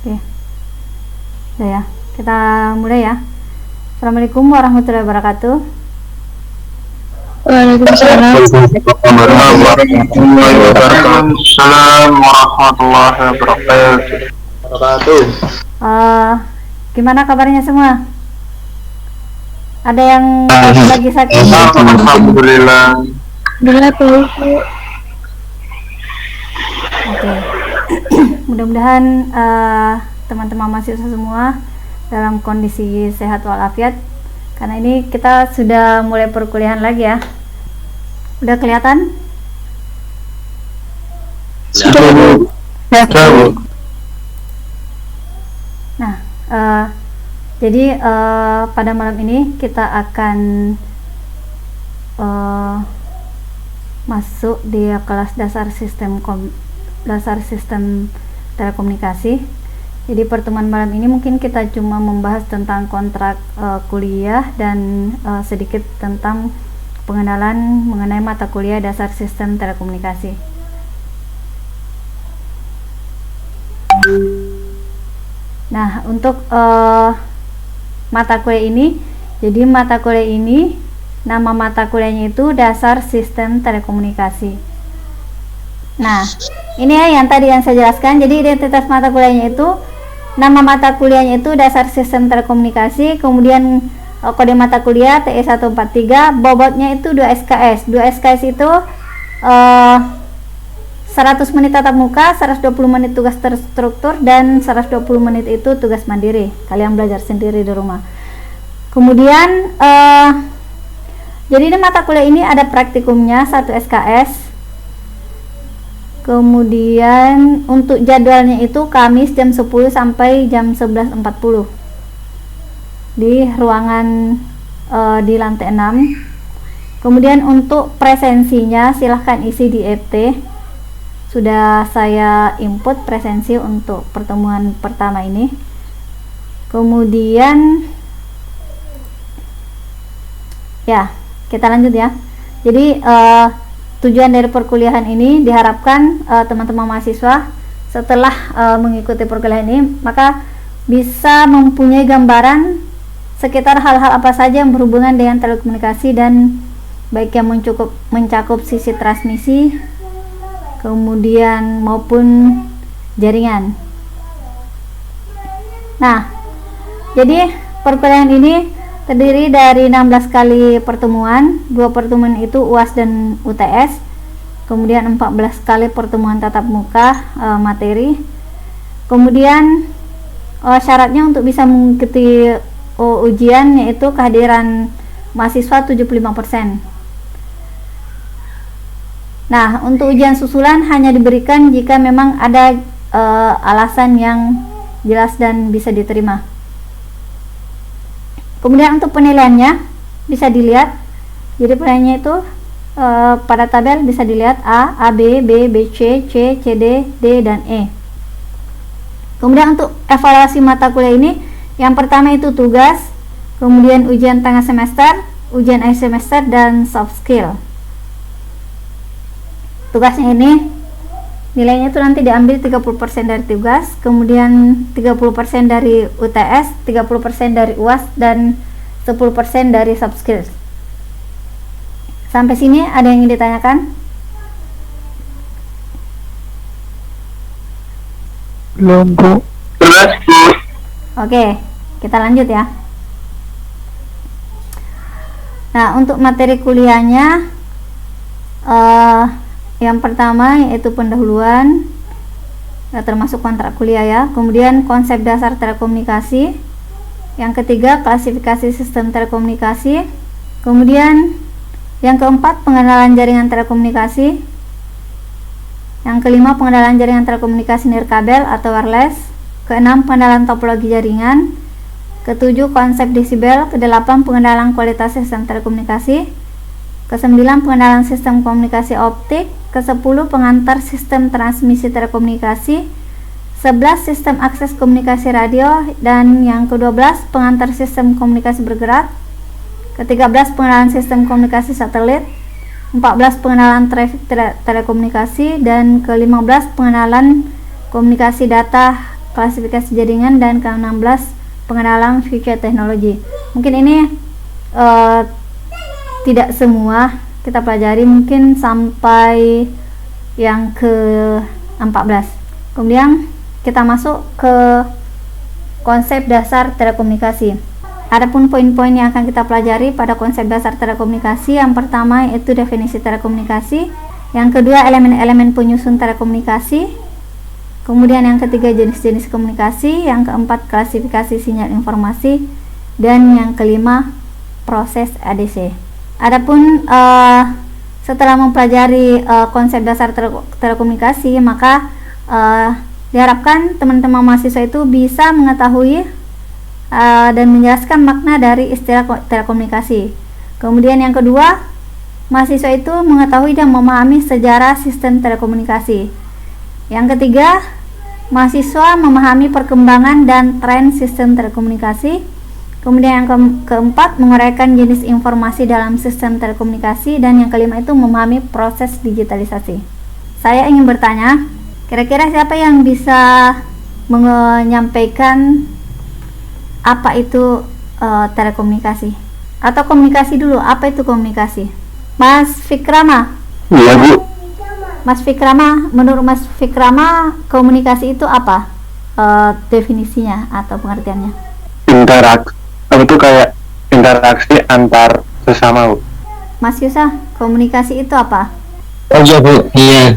Oke. Udah ya, kita mulai ya. Assalamualaikum warahmatullahi wabarakatuh. Waalaikumsalam warahmatullahi wabarakatuh. Gimana kabarnya semua? Ada yang lagi sakit? Alhamdulillah. Oke. Mudah-mudahan teman-teman mahasiswa semua dalam kondisi sehat walafiat, karena ini kita sudah mulai perkuliahan lagi ya. Udah kelihatan? Nah, jadi pada malam ini kita akan masuk di kelas dasar sistem telekomunikasi. Jadi pertemuan malam ini mungkin kita cuma membahas tentang kontrak kuliah dan sedikit tentang pengenalan mengenai mata kuliah dasar sistem telekomunikasi. Nah, untuk mata kuliah ini, jadi mata kuliah ini, nama mata kuliahnya itu dasar sistem telekomunikasi. Nah, ini ya yang tadi yang saya jelaskan. Jadi identitas mata kuliahnya itu, nama mata kuliahnya itu dasar sistem telekomunikasi, kemudian kode mata kuliah TE 143, bobotnya itu 2 SKS. 2 SKS itu 100 menit tatap muka, 120 menit tugas terstruktur, dan 120 menit itu tugas mandiri. Kalian belajar sendiri di rumah. Kemudian jadi di mata kuliah ini ada praktikumnya 1 SKS. Kemudian untuk jadwalnya itu Kamis jam 10 sampai jam 11.40 di ruangan di lantai 6. Kemudian untuk presensinya silahkan isi di FT. Sudah saya input presensi untuk pertemuan pertama ini. Kemudian ya, kita lanjut ya. Jadi tujuan dari perkuliahan ini diharapkan teman-teman mahasiswa setelah mengikuti perkuliahan ini maka bisa mempunyai gambaran sekitar hal-hal apa saja yang berhubungan dengan telekomunikasi, dan baik yang mencakup sisi transmisi kemudian maupun jaringan. Nah, jadi perkuliahan ini terdiri dari 16 kali pertemuan. 2 pertemuan itu UAS dan UTS, kemudian 14 kali pertemuan tatap muka materi. Kemudian syaratnya untuk bisa mengikuti ujian yaitu kehadiran mahasiswa 75%. Nah, untuk ujian susulan hanya diberikan jika memang ada alasan yang jelas dan bisa diterima. Kemudian untuk penilaiannya bisa dilihat. Jadi penilaiannya itu pada tabel bisa dilihat A, B, B, C, C, D, D, dan E. Kemudian untuk evaluasi mata kuliah ini, yang pertama itu tugas, kemudian ujian tengah semester, ujian akhir semester, dan soft skill. Tugasnya ini nilainya itu nanti diambil 30% dari tugas, kemudian 30% dari UTS, 30% dari UAS, dan 10% dari soft skills. Sampai sini ada yang ingin ditanyakan? belum, Bu. Oke, kita lanjut ya. Nah, untuk materi kuliahnya yang pertama yaitu pendahuluan, termasuk kontrak kuliah ya. Kemudian konsep dasar telekomunikasi. Yang ketiga klasifikasi sistem telekomunikasi. Kemudian yang keempat pengenalan jaringan telekomunikasi. Yang kelima pengenalan jaringan telekomunikasi nirkabel atau wireless. Keenam pengenalan topologi jaringan. Ketujuh konsep desibel. Kedelapan pengenalan kualitas sistem telekomunikasi. Kesembilan pengenalan sistem komunikasi optik. Ke-10 pengantar sistem transmisi telekomunikasi. 11 sistem akses komunikasi radio, dan yang ke-12 pengantar sistem komunikasi bergerak. Ke-13 pengenalan sistem komunikasi satelit. 14 pengenalan trafik telekomunikasi, dan ke-15 pengenalan komunikasi data klasifikasi jaringan, dan ke-16 pengenalan future teknologi. Mungkin ini tidak semua kita pelajari, mungkin sampai yang ke-14. Kemudian kita masuk ke konsep dasar telekomunikasi. Adapun poin-poin yang akan kita pelajari pada konsep dasar telekomunikasi, yang pertama yaitu definisi telekomunikasi, yang kedua elemen-elemen penyusun telekomunikasi, kemudian yang ketiga jenis-jenis komunikasi, yang keempat klasifikasi sinyal informasi, dan yang kelima proses ADC. Adapun setelah mempelajari konsep dasar telekomunikasi, maka diharapkan teman-teman mahasiswa itu bisa mengetahui dan menjelaskan makna dari istilah telekomunikasi. Kemudian yang kedua, mahasiswa itu mengetahui dan memahami sejarah sistem telekomunikasi. Yang ketiga, mahasiswa memahami perkembangan dan tren sistem telekomunikasi. Kemudian yang keempat, menguraikan jenis informasi dalam sistem telekomunikasi. Dan yang kelima itu memahami proses digitalisasi. Saya ingin bertanya, kira-kira siapa yang bisa menyampaikan apa itu telekomunikasi? Atau komunikasi dulu, apa itu komunikasi? Mas Fikrama. Iya, Bu. Mas Fikrama, menurut Mas Fikrama, komunikasi itu apa definisinya atau pengertiannya? Itu kayak interaksi antar sesama, Bu. Mas Yusa, komunikasi itu apa? Oh iya, Bu. Iya,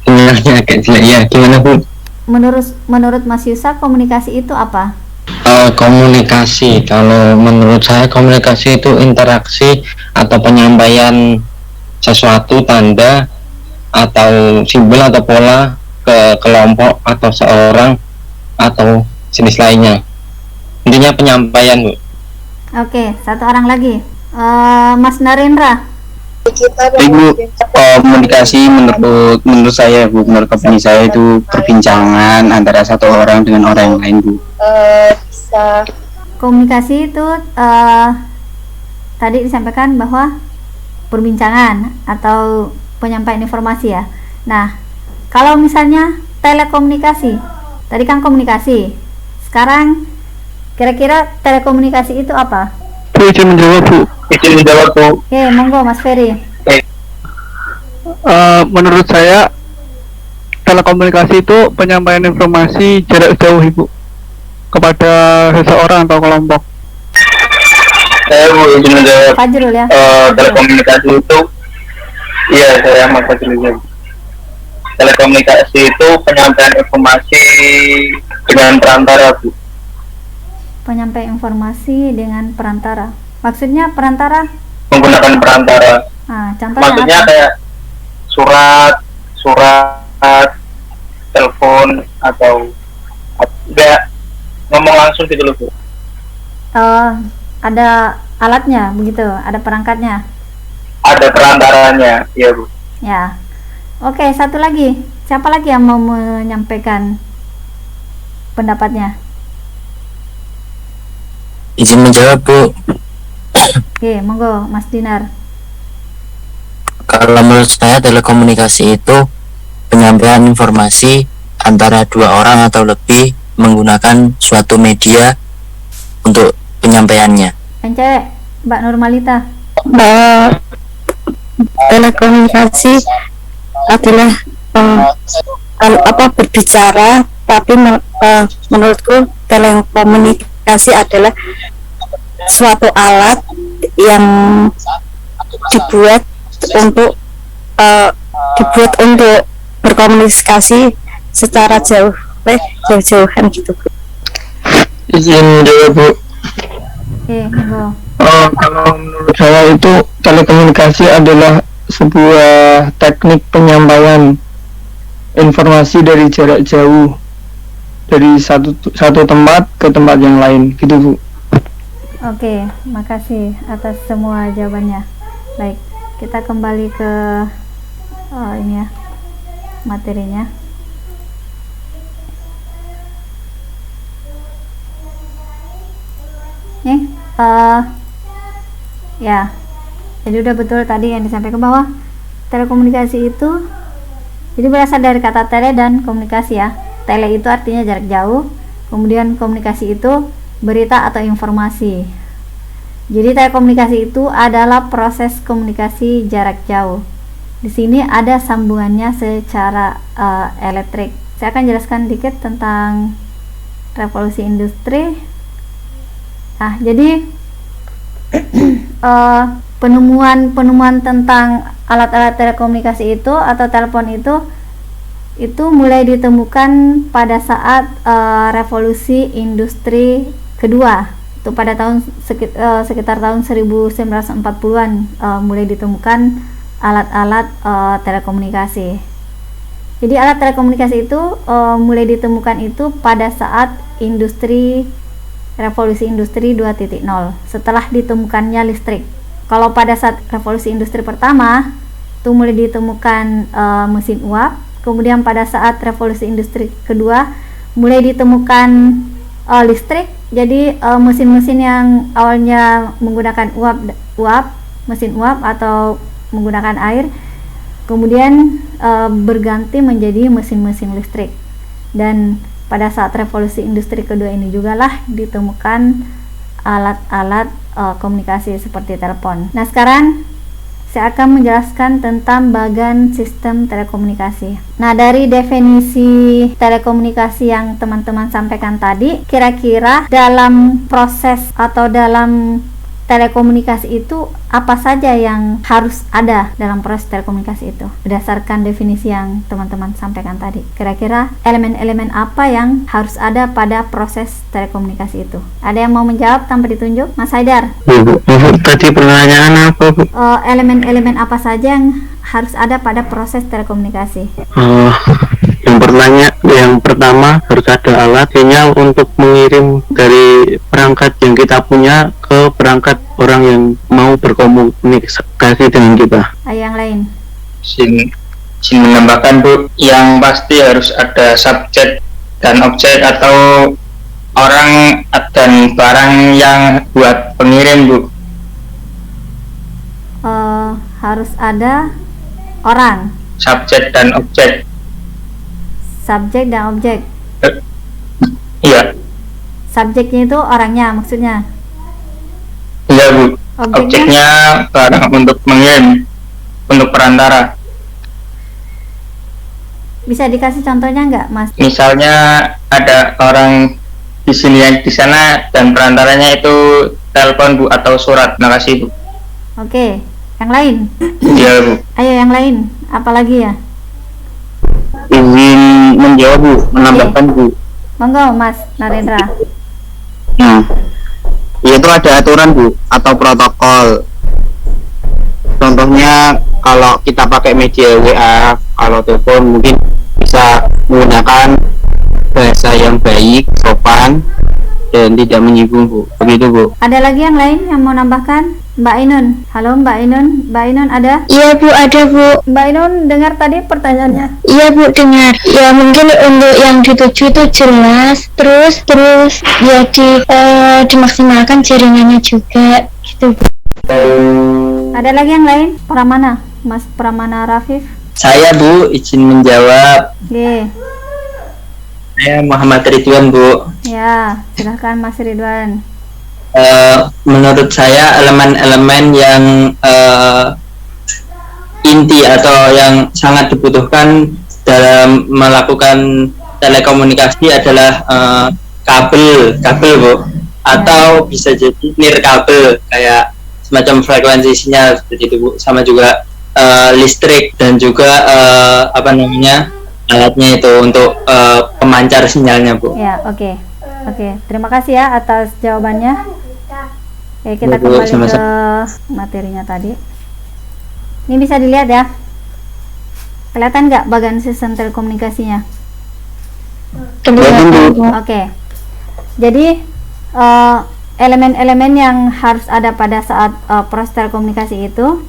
sebenarnya agak jelek ya. Gimana, Bu? Menurut Mas Yusa, komunikasi itu apa? Komunikasi, kalau menurut saya komunikasi itu interaksi atau penyampaian sesuatu, tanda atau simbol atau pola ke kelompok atau seorang atau jenis lainnya. Intinya penyampaian, Bu. Oke, satu orang lagi. Mas Narendra. Ibu, komunikasi menurut saya, Bu, menurut opini saya itu perbincangan antara satu orang dengan orang yang lain, Bu. Komunikasi itu tadi disampaikan bahwa perbincangan atau penyampaian informasi ya. Nah, kalau misalnya telekomunikasi, tadi kan komunikasi. Sekarang kira-kira telekomunikasi itu apa? Bu, izin menjawab, Bu. Izin menjawab, Bu. Oke, monggo Mas Ferry. Menurut saya telekomunikasi itu penyampaian informasi jarak jauh, Ibu, kepada seseorang atau kelompok. Saya, Bu, izin menjawab. Fajrul ya. Telekomunikasi itu, iya, saya Mas Fajrul. Telekomunikasi itu penyampaian informasi dengan perantara, Bu. Penyampaian informasi dengan perantara. Maksudnya perantara? Menggunakan perantara. Nah, contohnya Maksudnya apa? kayak surat, telepon, atau enggak ngomong langsung gitu loh, Bu. Ada alatnya begitu, ada perangkatnya. Ada perantaranya, iya, Bu. Ya. Oke, satu lagi. Siapa lagi yang mau menyampaikan pendapatnya? Izin menjawab, Bu. Oke, monggo Mas Dinar. Kalau menurut saya telekomunikasi itu penyampaian informasi antara dua orang atau lebih menggunakan suatu media untuk penyampaiannya. Yang cewek, Mbak Nurmalita. Telekomunikasi adalah berbicara, tapi menurutku telekomunikasi adalah suatu alat yang dibuat untuk berkomunikasi secara jauh-jauhan gitu, Bu. Izin menjawab, Bu. Oke, monggo. Kalau menurut saya itu telekomunikasi adalah sebuah teknik penyampaian informasi dari jarak jauh, dari satu tempat ke tempat yang lain, gitu, Bu. Oke, makasih atas semua jawabannya. Baik, kita kembali ke ini ya, materinya. Nih, ya, jadi udah betul tadi yang disampaikan bahwa telekomunikasi itu jadi berasal dari kata tele dan komunikasi ya. tele itu artinya jarak jauh, kemudian komunikasi itu berita atau informasi. Jadi telekomunikasi itu adalah proses komunikasi jarak jauh. Di sini ada sambungannya secara elektrik. Saya akan jelaskan dikit tentang revolusi industri. Nah, jadi penemuan tentang alat-alat telekomunikasi itu atau telepon itu mulai ditemukan pada saat revolusi industri kedua. Itu pada tahun sekitar tahun 1940-an mulai ditemukan alat-alat telekomunikasi. Jadi alat telekomunikasi itu mulai ditemukan itu pada saat revolusi industri 2.0 setelah ditemukannya listrik. Kalau pada saat revolusi industri pertama itu mulai ditemukan mesin uap, kemudian pada saat revolusi industri kedua mulai ditemukan listrik. Jadi mesin-mesin yang awalnya menggunakan mesin uap atau menggunakan air, kemudian berganti menjadi mesin-mesin listrik. Dan pada saat revolusi industri kedua ini juga lah ditemukan alat-alat komunikasi seperti telepon. Nah, sekarang saya akan menjelaskan tentang bagan sistem telekomunikasi. Nah, dari definisi telekomunikasi yang teman-teman sampaikan tadi, kira-kira dalam proses atau dalam telekomunikasi itu apa saja yang harus ada dalam proses telekomunikasi itu berdasarkan definisi yang teman-teman sampaikan tadi? Kira-kira elemen-elemen apa yang harus ada pada proses telekomunikasi itu? Ada yang mau menjawab tanpa ditunjuk? Mas Haidar. Bu, tadi pertanyaan apa, Bu? Elemen-elemen apa saja yang harus ada pada proses telekomunikasi? Yang pertama harus ada alat sinyal untuk mengirim dari perangkat yang kita punya ke perangkat orang yang mau berkomunikasi dengan kita. Yang lain? Izin menambahkan, Bu, yang pasti harus ada subjek dan objek atau orang dan barang yang buat pengirim, Bu. Harus ada orang, Subjek dan objek. subjek dan objek. Iya. Subjeknya itu orangnya maksudnya. Iya, Bu. Objeknya barang untuk mengirim, untuk perantara. Bisa dikasih contohnya nggak, Mas? Misalnya ada orang di sini yang di sana dan perantaranya itu telepon, Bu, atau surat. Terima kasih, Bu. Oke, yang lain? Iya, Bu. Ayo yang lain, apalagi ya? Izin menjawab, Bu, menambahkan, Bu. Monggo, Mas Narendra. Nah, yaitu ada aturan, Bu, atau protokol. Contohnya kalau kita pakai media WA, kalau telepon mungkin bisa menggunakan bahasa yang baik, sopan, dan tidak menyinggung, Bu. Begitu, Bu. Ada lagi yang lain yang mau nambahkan? Mbak Ainun. Halo Mbak Ainun. Mbak Ainun ada? Iya Bu, ada Bu. Mbak Ainun dengar tadi pertanyaannya? Iya Bu, dengar. Ya mungkin untuk yang dituju itu jelas, terus ya dimaksimalkan jaringannya juga gitu Bu. Ada lagi yang lain? Pramana, Mas Pramana Rafif. Saya, Bu, izin menjawab. Oke. Saya Muhammad Ridwan, Bu. Ya, silahkan Mas Ridwan. Menurut saya elemen-elemen yang inti atau yang sangat dibutuhkan dalam melakukan telekomunikasi adalah kabel, Bu, atau bisa jadi nirkabel kayak semacam frekuensi sinyal seperti itu, Bu, sama juga listrik dan juga alatnya itu untuk pemancar sinyalnya, Bu. Ya, oke. Terima kasih ya atas jawabannya. Oke, kita Bu, kembali sama-sama. ke materinya tadi. Ini bisa dilihat ya. Kelihatan nggak bagian sistem telekomunikasinya? Kelihatan Bu. Oke. Jadi elemen-elemen yang harus ada pada saat proses telekomunikasi itu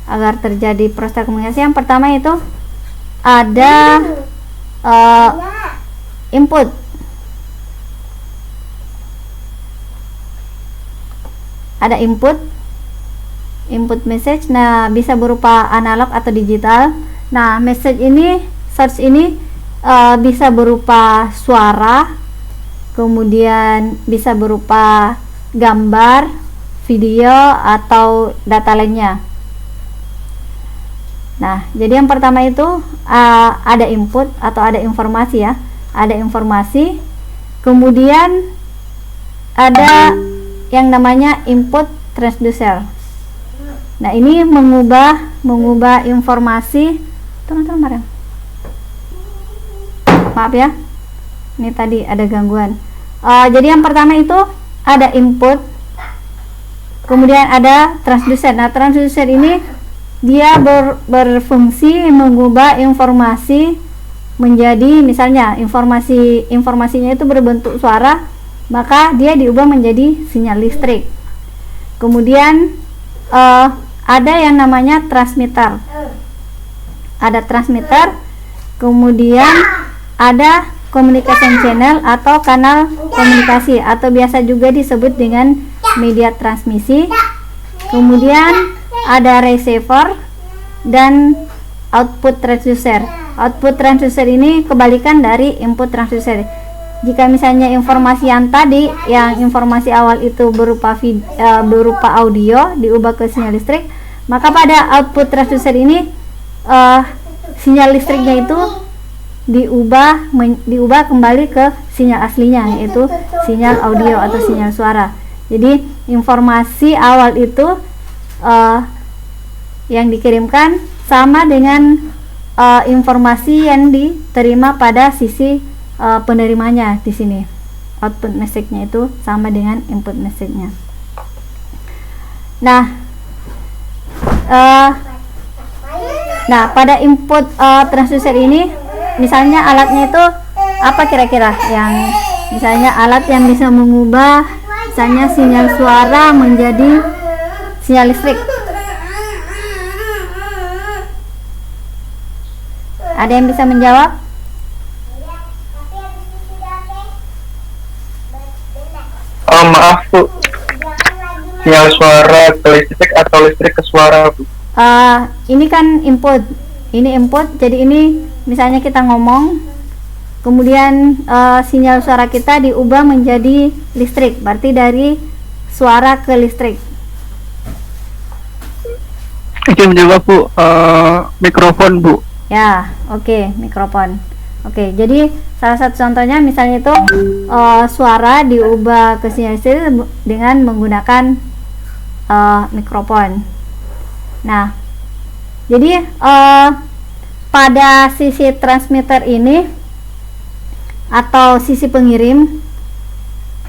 agar terjadi proses telekomunikasi, yang pertama itu ada input. Ada input message. Nah, bisa berupa analog atau digital. Nah, message ini, source ini bisa berupa suara, kemudian bisa berupa gambar, video, atau data lainnya. Nah, jadi yang pertama itu ada input atau ada informasi ya, ada informasi, kemudian ada yang namanya input transducer. Nah, ini mengubah informasi. Teman-teman, maaf ya, ini tadi ada gangguan. Jadi yang pertama itu ada input, kemudian ada transducer. Nah, transducer ini dia berfungsi mengubah informasi menjadi, misalnya informasinya itu berbentuk suara, maka dia diubah menjadi sinyal listrik. Kemudian ada yang namanya transmitter. Ada transmitter, kemudian ada communication channel atau kanal komunikasi, atau biasa juga disebut dengan media transmisi. Kemudian ada receiver dan output transducer. Output transducer ini kebalikan dari input transducer. Jika misalnya informasi yang tadi, yang informasi awal itu berupa audio diubah ke sinyal listrik, maka pada output transducer ini sinyal listriknya itu diubah kembali ke sinyal aslinya, yaitu sinyal audio atau sinyal suara. Jadi informasi awal itu yang dikirimkan sama dengan informasi yang diterima pada sisi penerimanya. Di sini output message-nya itu sama dengan input message-nya. Nah, pada input transducer ini, misalnya alatnya itu apa kira-kira? Yang misalnya alat yang bisa mengubah misalnya sinyal suara menjadi sinyal listrik. Ada yang bisa menjawab? Maaf Bu, sinyal suara ke listrik atau listrik ke suara Bu? Ini kan input, ini input, jadi ini misalnya kita ngomong, kemudian sinyal suara kita diubah menjadi listrik, berarti dari suara ke listrik. Oke, menjawab Bu, mikrofon Bu. Ya, oke, mikrofon. Oke, jadi salah satu contohnya misalnya itu suara diubah ke sinyal listrik dengan menggunakan mikrofon. Nah, jadi pada sisi transmitter ini atau sisi pengirim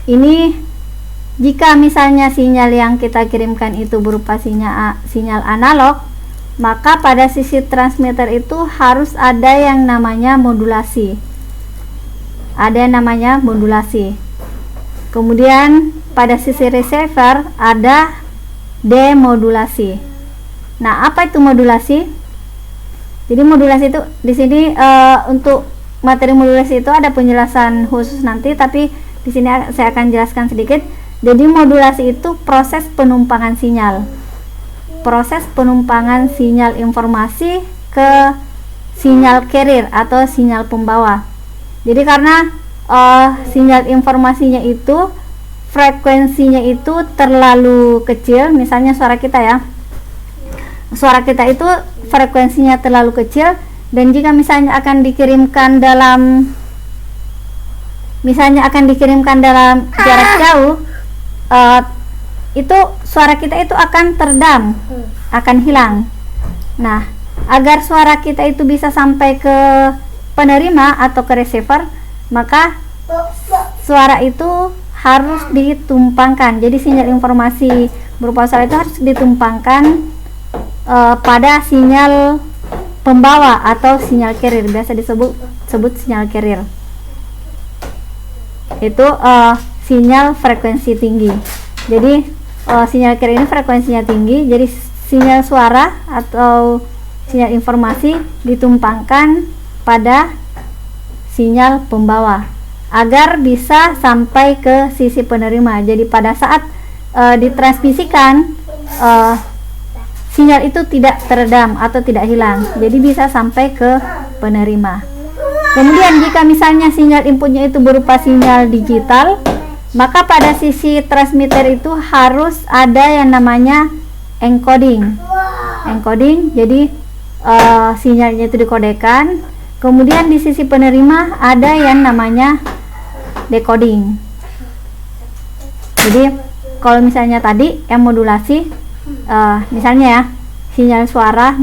ini, jika misalnya sinyal yang kita kirimkan itu berupa sinyal analog, maka pada sisi transmitter itu harus ada yang namanya modulasi. Ada yang namanya modulasi. Kemudian pada sisi receiver ada demodulasi. Nah, apa itu modulasi? Jadi modulasi itu di sini untuk materi modulasi itu ada penjelasan khusus nanti, tapi di sini saya akan jelaskan sedikit. Jadi modulasi itu proses penumpangan sinyal. Proses penumpangan sinyal informasi ke sinyal carrier atau sinyal pembawa. Jadi karena sinyal informasinya itu frekuensinya itu terlalu kecil, misalnya suara kita ya. Suara kita itu frekuensinya terlalu kecil, dan jika misalnya akan dikirimkan dalam jarak jauh, itu suara kita itu akan teredam, akan hilang. Nah, agar suara kita itu bisa sampai ke penerima atau ke receiver, maka suara itu harus ditumpangkan. Jadi sinyal informasi berupa suara itu harus ditumpangkan pada sinyal pembawa atau sinyal carrier, biasa disebut sinyal carrier. Itu sinyal frekuensi tinggi. Jadi sinyal carrier ini frekuensinya tinggi, jadi sinyal suara atau sinyal informasi ditumpangkan pada sinyal pembawa agar bisa sampai ke sisi penerima. Jadi pada saat ditransmisikan, sinyal itu tidak teredam atau tidak hilang, jadi bisa sampai ke penerima. Kemudian jika misalnya sinyal inputnya itu berupa sinyal digital, maka pada sisi transmitter itu harus ada yang namanya encoding. Jadi sinyalnya itu dikodekan. Kemudian di sisi penerima ada yang namanya decoding. Jadi kalau misalnya tadi yang modulasi, misalnya ya sinyal suara,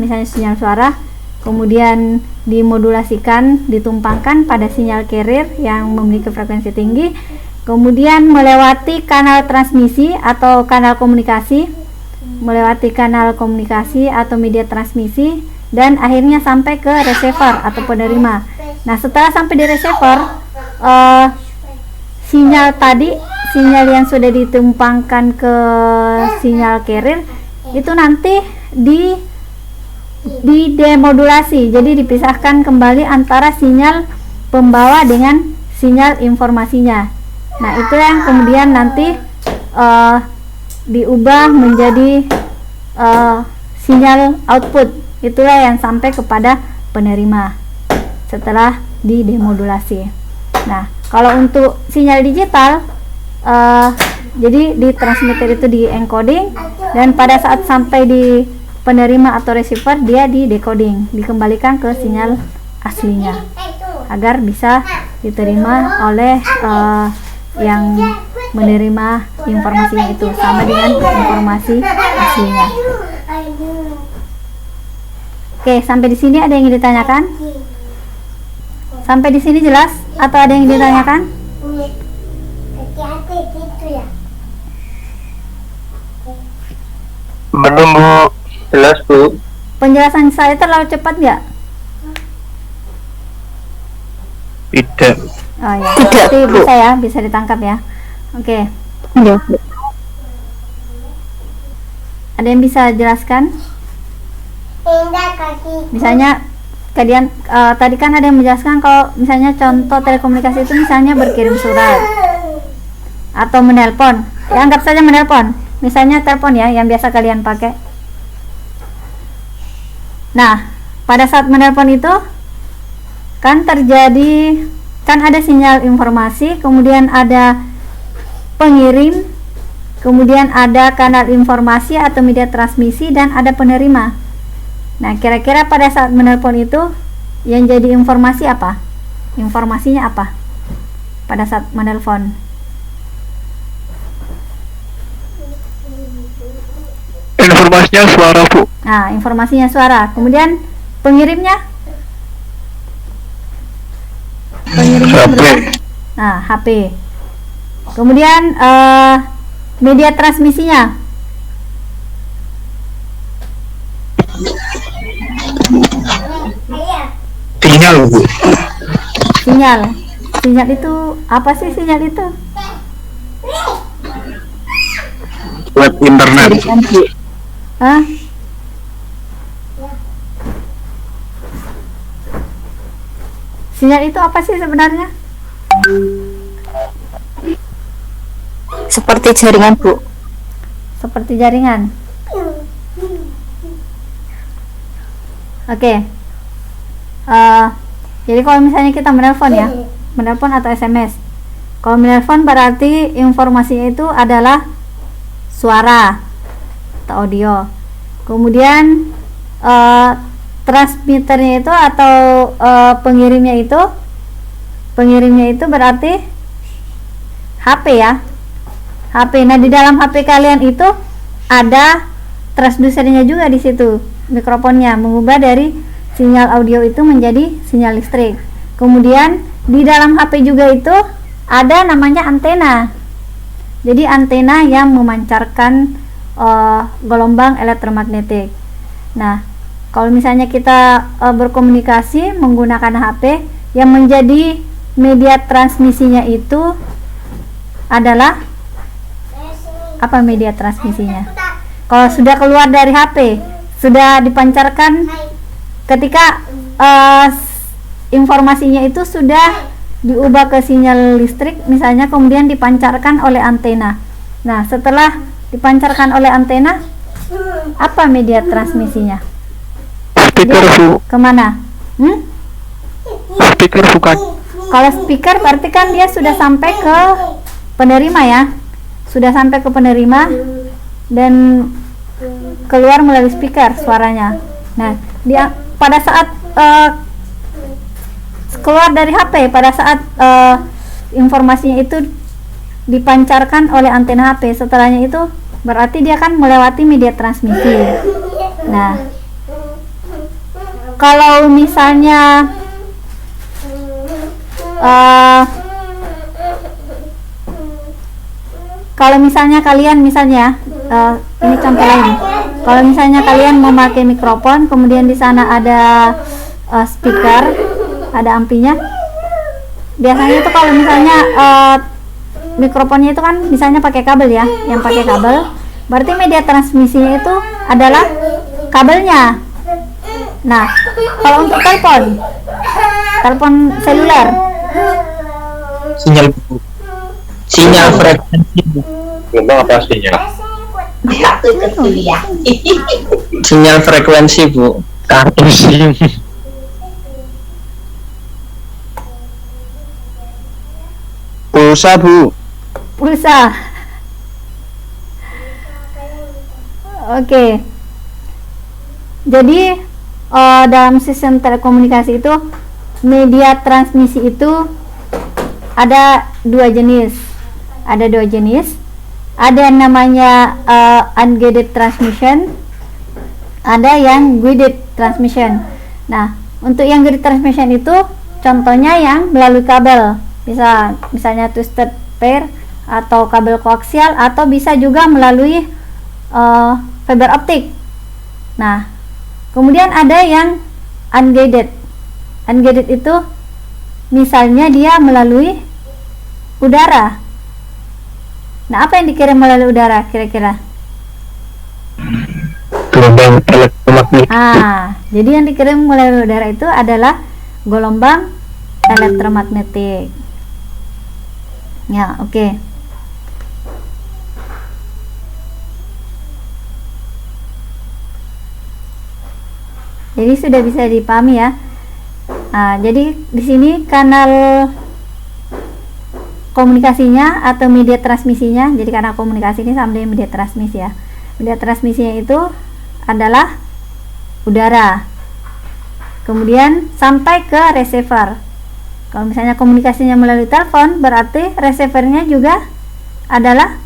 kemudian dimodulasikan, ditumpangkan pada sinyal carrier yang memiliki frekuensi tinggi, kemudian melewati kanal transmisi atau kanal komunikasi, atau media transmisi, dan akhirnya sampai ke receiver atau penerima. Nah, setelah sampai di receiver, sinyal yang sudah ditumpangkan ke sinyal carrier itu nanti di demodulasi, jadi dipisahkan kembali antara sinyal pembawa dengan sinyal informasinya. Nah, itu yang kemudian nanti diubah menjadi sinyal output. Itulah yang sampai kepada penerima setelah di demodulasi. Nah, kalau untuk sinyal digital, jadi di transmitter itu di encoding, dan pada saat sampai di penerima atau receiver dia di decoding, dikembalikan ke sinyal aslinya agar bisa diterima oleh yang menerima informasinya itu sama dengan informasi aslinya. Oke, sampai di sini ada yang ingin ditanyakan? Sampai di sini jelas atau ada yang ditanyakan? Belum Bu, jelas Bu. Penjelasan saya terlalu cepat nggak? Tidak. Oh ya, berarti bisa ya, bisa ditangkap ya. Oke. Ya. Ada yang bisa jelaskan? Misalnya kalian tadi kan ada yang menjelaskan kalau misalnya contoh telekomunikasi itu misalnya berkirim surat atau menelpon. Ya, anggap saja menelpon. Misalnya telepon ya yang biasa kalian pakai. Nah, pada saat menelpon itu kan ada sinyal informasi, kemudian ada pengirim, kemudian ada kanal informasi atau media transmisi, dan ada penerima. Nah, kira-kira pada saat menelpon itu yang jadi informasi apa? Informasinya apa pada saat menelpon? Informasinya suara, Bu. Nah, informasinya suara. Kemudian pengirimnya? Pengirimnya HP. Nah, HP. Kemudian media transmisinya? Sinyal, Bu. Sinyal itu apa sih sinyal itu? Web internet. Hah? Sinyal itu apa sih sebenarnya? Seperti jaringan, Bu. Seperti jaringan. Oke. Jadi kalau misalnya kita menelpon ya, menelpon atau SMS. Kalau menelpon berarti informasinya itu adalah suara atau audio. Kemudian transmitternya itu atau pengirimnya itu berarti HP ya. HP. Nah, di dalam HP kalian itu ada transducernya juga di situ. Mikrofonnya mengubah dari sinyal audio itu menjadi sinyal listrik. Kemudian di dalam HP juga itu ada namanya antena. Jadi antena yang memancarkan gelombang elektromagnetik. Nah, kalau misalnya kita berkomunikasi menggunakan HP, yang menjadi media transmisinya itu adalah apa media transmisinya? Kalau sudah keluar dari HP, sudah dipancarkan ketika informasinya itu sudah diubah ke sinyal listrik misalnya, kemudian dipancarkan oleh antena. Nah, setelah dipancarkan oleh antena, apa media transmisinya? Speaker, Bu. Kemana? Speaker bukan. Kalau speaker berarti kan dia sudah sampai ke penerima ya, sudah sampai ke penerima dan keluar melalui speaker suaranya. Nah, dia pada saat keluar dari HP, pada saat informasinya itu dipancarkan oleh antena HP, setelahnya itu berarti dia kan melewati media transmisi. Nah, kalau misalnya kalian misalnya ini contoh lain, kalau misalnya kalian memakai mikrofon, kemudian di sana ada speaker, ada amplinya, biasanya itu kalau misalnya mikrofonnya itu kan misalnya pakai kabel ya, yang pakai kabel, berarti media transmisinya itu adalah kabelnya. Nah, kalau untuk telepon seluler, sinyal frekuensi. Gelombang apa sinyal? Sinyal frekuensi, Bu. Kartu SIM. Pulsa, Bu. pulsa. Oke. Jadi dalam sistem telekomunikasi itu media transmisi itu ada dua jenis. Ada yang namanya unguided transmission, ada yang guided transmission. Nah, untuk yang guided transmission itu contohnya yang melalui kabel, misalnya twisted pair atau kabel koaksial, atau bisa juga melalui fiber optik. Nah, kemudian ada yang unguided. Unguided itu misalnya dia melalui udara. Nah, apa yang dikirim melalui udara kira-kira? Gelombang elektromagnetik. Jadi yang dikirim melalui udara itu adalah gelombang elektromagnetik. Ya, oke. Jadi sudah bisa dipahami ya. Jadi di sini kanal komunikasinya atau media transmisinya, jadi kanal komunikasi ini sama dengan media transmisi ya. Media transmisinya itu adalah udara. Kemudian sampai ke receiver. Kalau misalnya komunikasinya melalui telepon, berarti receivernya juga adalah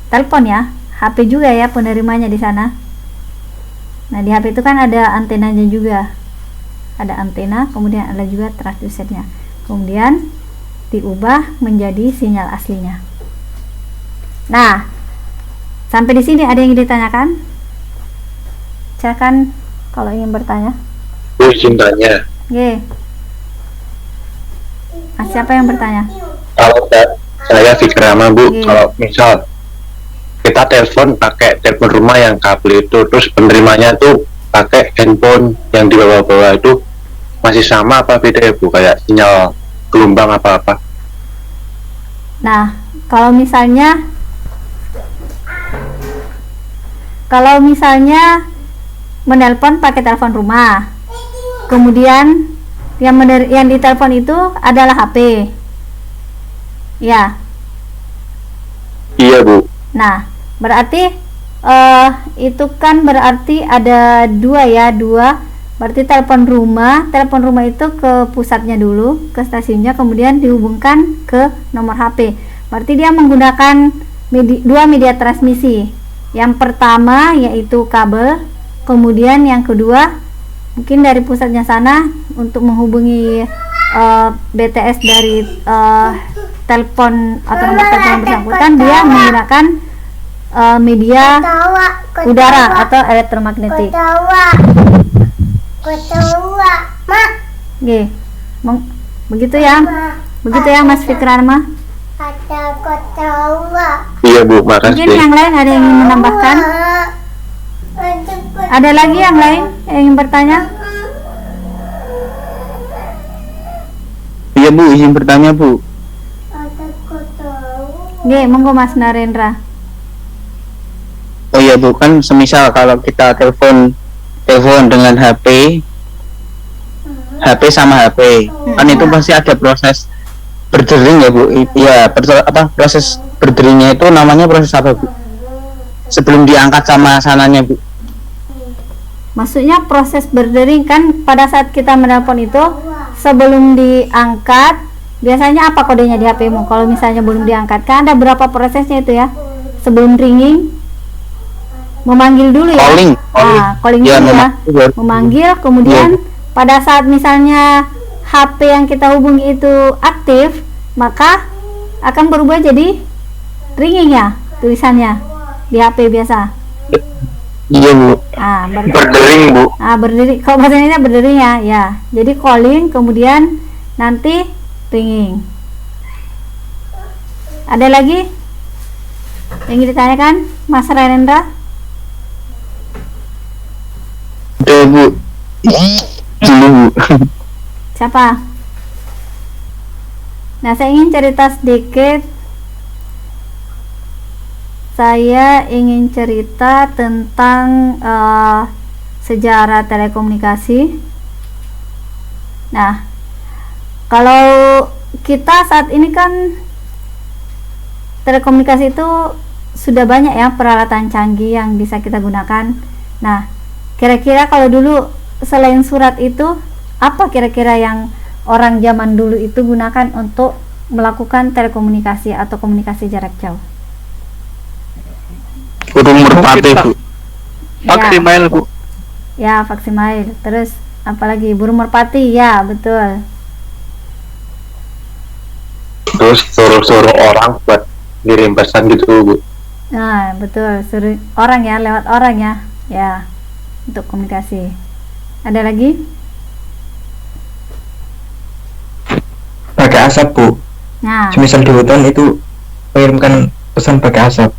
telepon ya, HP juga ya penerimanya di sana. Nah, di HP itu kan ada antenanya juga, ada antena, kemudian ada juga transducernya, kemudian diubah menjadi sinyal aslinya. Nah, sampai di sini ada yang ingin ditanyakan? Silakan kalau ingin bertanya. Bu, izin tanya. Oke. Siapa yang bertanya? Kalau saya Fikrama, Bu, Oke. kalau misal kita telepon pakai telepon rumah yang kabel itu, terus penerimanya tuh pakai handphone yang di bawah-bawah itu, masih sama apa beda ya, Bu? Kayak sinyal gelombang apa-apa? Nah, kalau misalnya menelpon pakai telepon rumah, kemudian yang ditelepon itu adalah HP, ya. Iya, Bu. Nah, berarti itu kan berarti ada dua. Berarti telepon rumah itu ke pusatnya dulu, ke stasiunnya, kemudian dihubungkan ke nomor HP. Berarti dia menggunakan dua media transmisi. Yang pertama yaitu kabel, kemudian yang kedua mungkin dari pusatnya sana untuk menghubungi BTS dari telepon atau nomor telepon yang bersangkutan, dia menggunakan media udara atau elektromagnetik. Oke, begitu ya Mas Fikrama. Iya, Bu, makasih. Mungkin yang lain ada yang ingin menambahkan? Ada lagi yang lain yang ingin bertanya? Iya, Bu, izin bertanya, Bu. Oke, monggo Mas Narendra. Oh iya, Bu, kan semisal kalau kita telepon dengan HP, HP sama HP kan itu pasti ada proses berdering ya Bu. Iya, proses berderingnya itu namanya proses apa Bu? Sebelum diangkat sama sananya Bu. Maksudnya proses berdering kan pada saat kita menelpon itu sebelum diangkat biasanya apa kodenya di HP-mu? Kalau misalnya belum diangkat kan ada berapa prosesnya itu ya? Sebelum ringing memanggil dulu ya. Calling ya, dulu ya. Memanggil kemudian pada saat misalnya HP yang kita hubungi itu aktif, maka akan berubah jadi ringing ya tulisannya di HP biasa. Iya Bu. Berdering Bu. Berdering. Kalau bahasa Indonesia berdering ya. Ya. Jadi calling kemudian nanti ringing. Ada lagi yang ditanyakan Mas Renendra? Ada Bu. Dulu Bu. Siapa? Nah, saya ingin cerita sedikit. Saya ingin cerita tentang sejarah telekomunikasi. Nah, kalau kita saat ini kan telekomunikasi itu sudah banyak ya peralatan canggih yang bisa kita gunakan. Nah, kira-kira kalau dulu selain surat itu apa kira-kira yang orang zaman dulu itu gunakan untuk melakukan telekomunikasi atau komunikasi jarak jauh? Burung merpati Bu. Faksimail Bu. Ya, faksimail. Terus apalagi burung merpati? Ya, betul. Terus suruh orang buat ngirim pesan gitu Bu. Nah, betul, suruh orang ya, lewat orang ya. Ya, untuk komunikasi. Ada lagi? Pakai asap Bu. Nah, Semisal di hutan itu mengirimkan pesan pakai asap.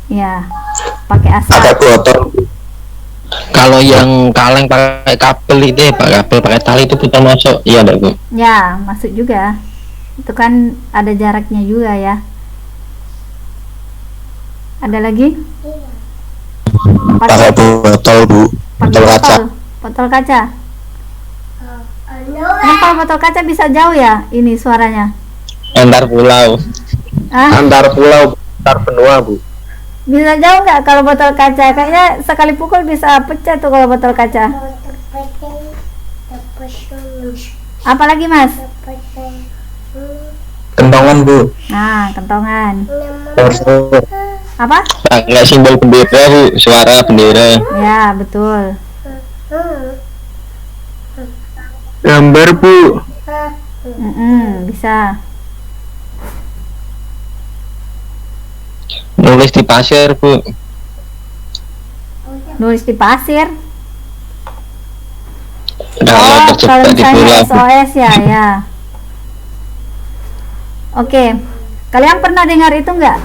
ya, pakai asap. Ada kloter. Kalau yang kaleng pakai kabel itu ya, kabel pakai tali itu kita masuk, iya enggak Bu? Ya, masuk juga. Itu kan ada jaraknya juga ya. Ada lagi? Pakai botol Bu. Botol kaca. Botol kaca. Nah, kalau botol kaca bisa jauh ya ini suaranya? Antar pulau. Antar pulau, antar benua Bu. Bisa jauh nggak kalau botol kaca? Kayaknya sekali pukul bisa pecah tuh kalau botol kaca. Apalagi Mas? Kentongan Bu. Nah, kentongan. Porsel. Apa? Pakai simbol bendera Bu, suara bendera. Ya, betul. Gambar Bu. Bisa. Nulis di pasir Bu. Nulis di pasir. Kalau Kalau terjebak di misalnya pulau Bu. SOS ya. Oke. Kalian pernah dengar itu nggak?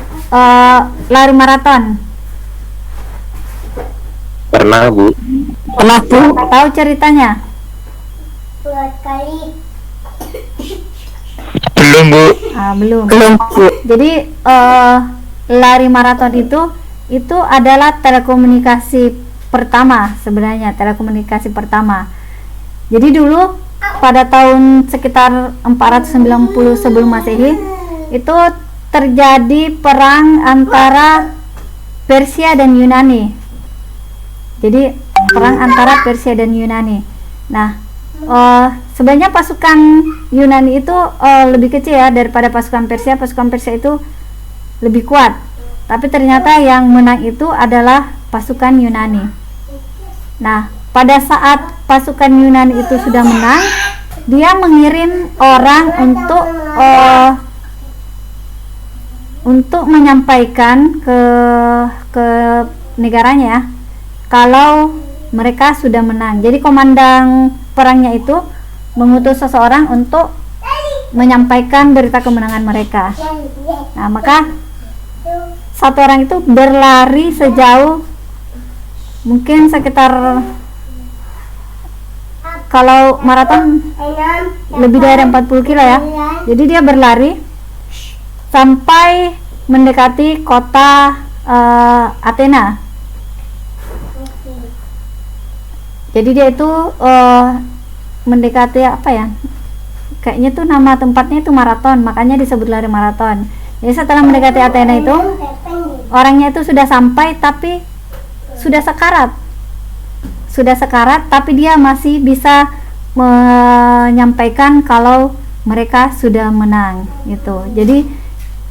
Lari maraton. Pernah Bu. Pernah Bu. Tahu ceritanya? Belum Bu. Belum. Belum Bu. Jadi lari maraton itu adalah telekomunikasi pertama sebenarnya, telekomunikasi pertama. Jadi dulu pada tahun sekitar 490 sebelum Masehi itu terjadi perang antara Persia dan Yunani. Jadi perang antara Persia dan Yunani. Nah, sebenarnya pasukan Yunani itu lebih kecil ya daripada pasukan Persia. Pasukan Persia itu lebih kuat. Tapi ternyata yang menang itu adalah pasukan Yunani. Nah, pada saat pasukan Yunani itu sudah menang, dia mengirim orang untuk menyampaikan ke negaranya ya, kalau mereka sudah menang. Jadi komandan perangnya itu mengutus seseorang untuk menyampaikan berita kemenangan mereka. Nah, maka satu orang itu berlari sejauh mungkin sekitar, kalau maraton lebih dari 40 kilo ya. Jadi dia berlari sampai mendekati kota Athena. Jadi dia itu mendekati apa ya, kayaknya tuh nama tempatnya itu maraton, makanya disebut lari maraton. Jadi setelah mendekati Athena itu orangnya itu sudah sampai tapi sudah sekarat tapi dia masih bisa menyampaikan kalau mereka sudah menang gitu. Jadi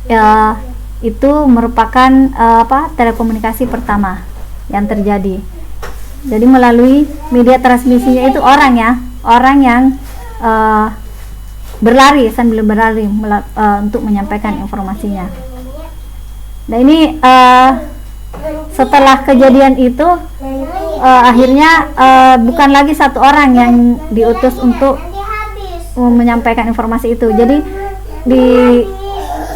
ya, itu merupakan telekomunikasi pertama yang terjadi. Jadi melalui media transmisinya itu orang yang berlari sambil berlari untuk menyampaikan informasinya. Nah ini setelah kejadian itu akhirnya bukan lagi satu orang yang diutus untuk menyampaikan informasi itu. Jadi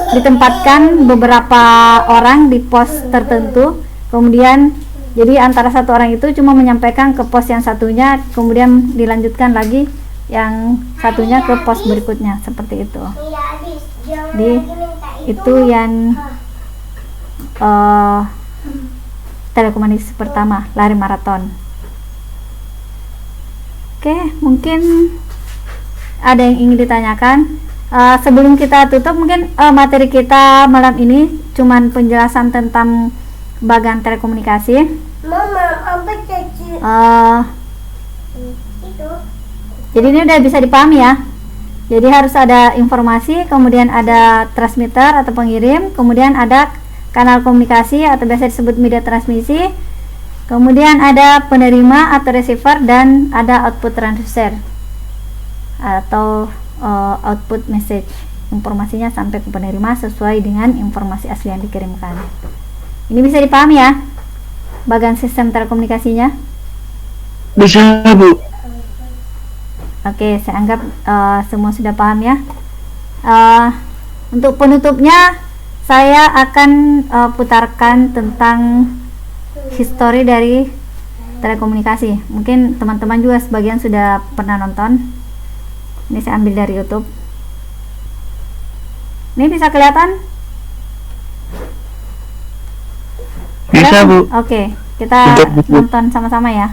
ditempatkan beberapa orang di pos tertentu, kemudian jadi antara satu orang itu cuma menyampaikan ke pos yang satunya, kemudian dilanjutkan lagi yang satunya ke pos berikutnya, seperti itu. Jadi itu yang telekomunikasi pertama, lari maraton. Oke, mungkin ada yang ingin ditanyakan. Sebelum kita tutup, mungkin materi kita malam ini cuman penjelasan tentang bagian telekomunikasi. Jadi ini udah bisa dipahami ya. Jadi harus ada informasi, kemudian ada transmitter atau pengirim, kemudian ada kanal komunikasi atau biasa disebut media transmisi, kemudian ada penerima atau receiver, dan ada output transducer atau output message. Informasinya sampai ke penerima sesuai dengan informasi asli yang dikirimkan. Ini bisa dipahami ya bagian sistem telekomunikasinya? Bisa, Bu. Oke, saya anggap semua sudah paham ya. Untuk penutupnya saya akan putarkan tentang histori dari telekomunikasi. Mungkin teman-teman juga sebagian sudah pernah nonton. Ini saya ambil dari YouTube. Ini bisa kelihatan? Bisa, Bu. Oke, kita nonton sama-sama ya.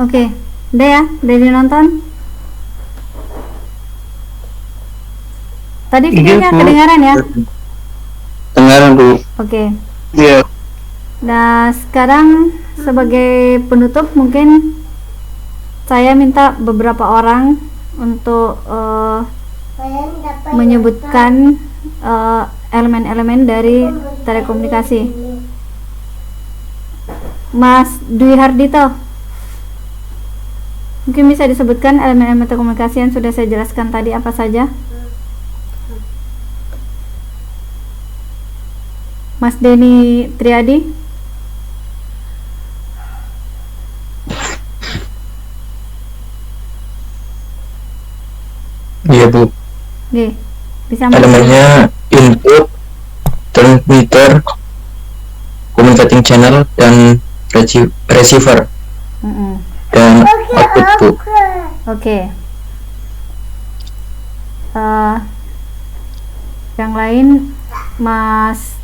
Oke, udah ya, udah nonton. Tadi videonya Bu. kedengaran ya? Dengaran Bu. Oke. Iya. Nah, sekarang sebagai penutup mungkin saya minta beberapa orang untuk menyebutkan elemen-elemen dari telekomunikasi. Mas Dwi Hardito, mungkin bisa disebutkan elemen-elemen telekomunikasi yang sudah saya jelaskan tadi apa saja? Mas Denny Triadi? Iya Bu. Oke, bisa Mas? Elemennya input, transmitter, communicating channel, dan receiver, dan output Bu. Oke. Yang lain Mas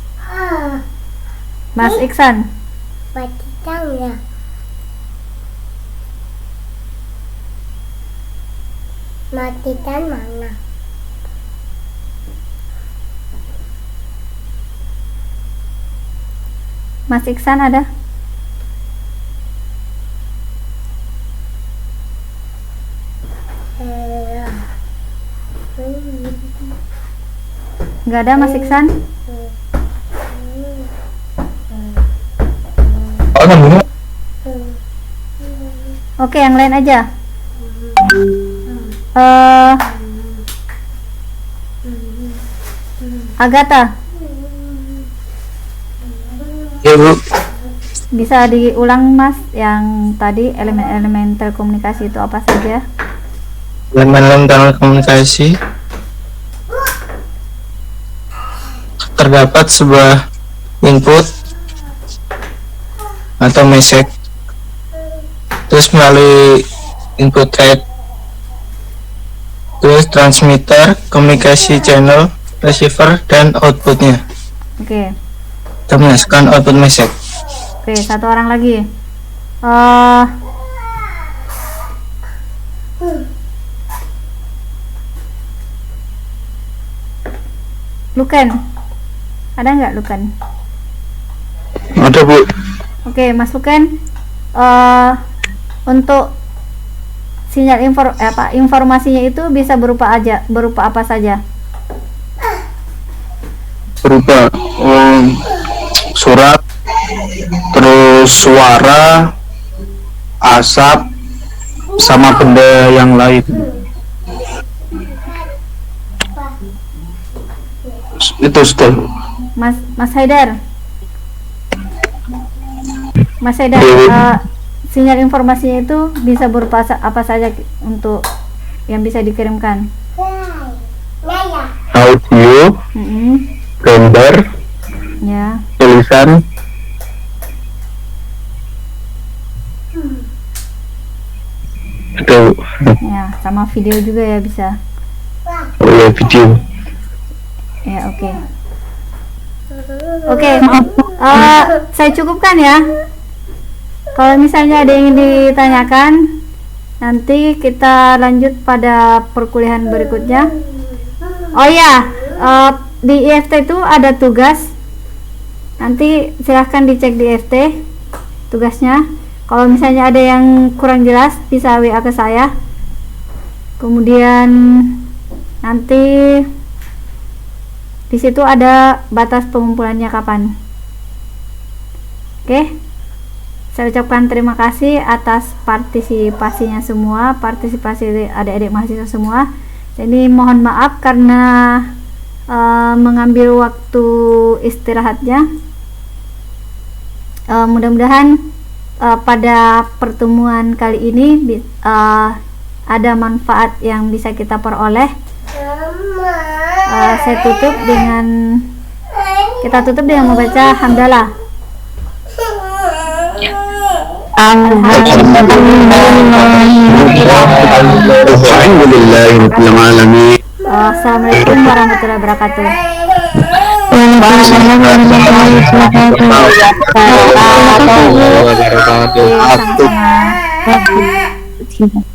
Iksan. Matikan mana? Mas Iksan ada? Nggak ada Mas Iksan? Oh, namanya? Oke, yang lain aja. Agatha, Iya Bu. bisa diulang Mas yang tadi elemen-elemen telekomunikasi itu apa saja? Elemen telekomunikasi terdapat sebuah input atau message, terus melalui input rate, terus transmitter, komunikasi channel, receiver, dan outputnya. Oke. Kita menghasilkan output message. Oke, satu orang lagi. Luken, ada nggak Luken? Ada Bu. Oke, Mas Luken, untuk sinyal informasinya itu bisa berupa apa saja? Berupa surat, terus suara, asap, sama benda yang lain. Itu sudah. Mas Haidar. Mas Eda, sinyal informasinya itu bisa berupa apa saja untuk yang bisa dikirimkan? Audio, gambar, Ya. tulisan, itu Ya, sama video juga ya bisa. video. Ya, oke. Oke, saya cukupkan ya. Kalau misalnya ada yang ditanyakan, nanti kita lanjut pada perkuliahan berikutnya. Oh ya, di IFT itu ada tugas. Nanti silahkan dicek di IFT tugasnya. Kalau misalnya ada yang kurang jelas, bisa WA ke saya. Kemudian nanti di situ ada batas pengumpulannya kapan. Oke, saya ucapkan terima kasih atas partisipasinya semua, partisipasi adik-adik mahasiswa semua. Jadi mohon maaf karena mengambil waktu istirahatnya. Mudah-mudahan pada pertemuan kali ini ada manfaat yang bisa kita peroleh. Saya tutup dengan membaca hamdalah. Alhamdulillahirrahmanirrahim. Assalamualaikum warahmatullahi wabarakatuh. Waalaikumsalam warahmatullahi wabarakatuh. Sama-sama.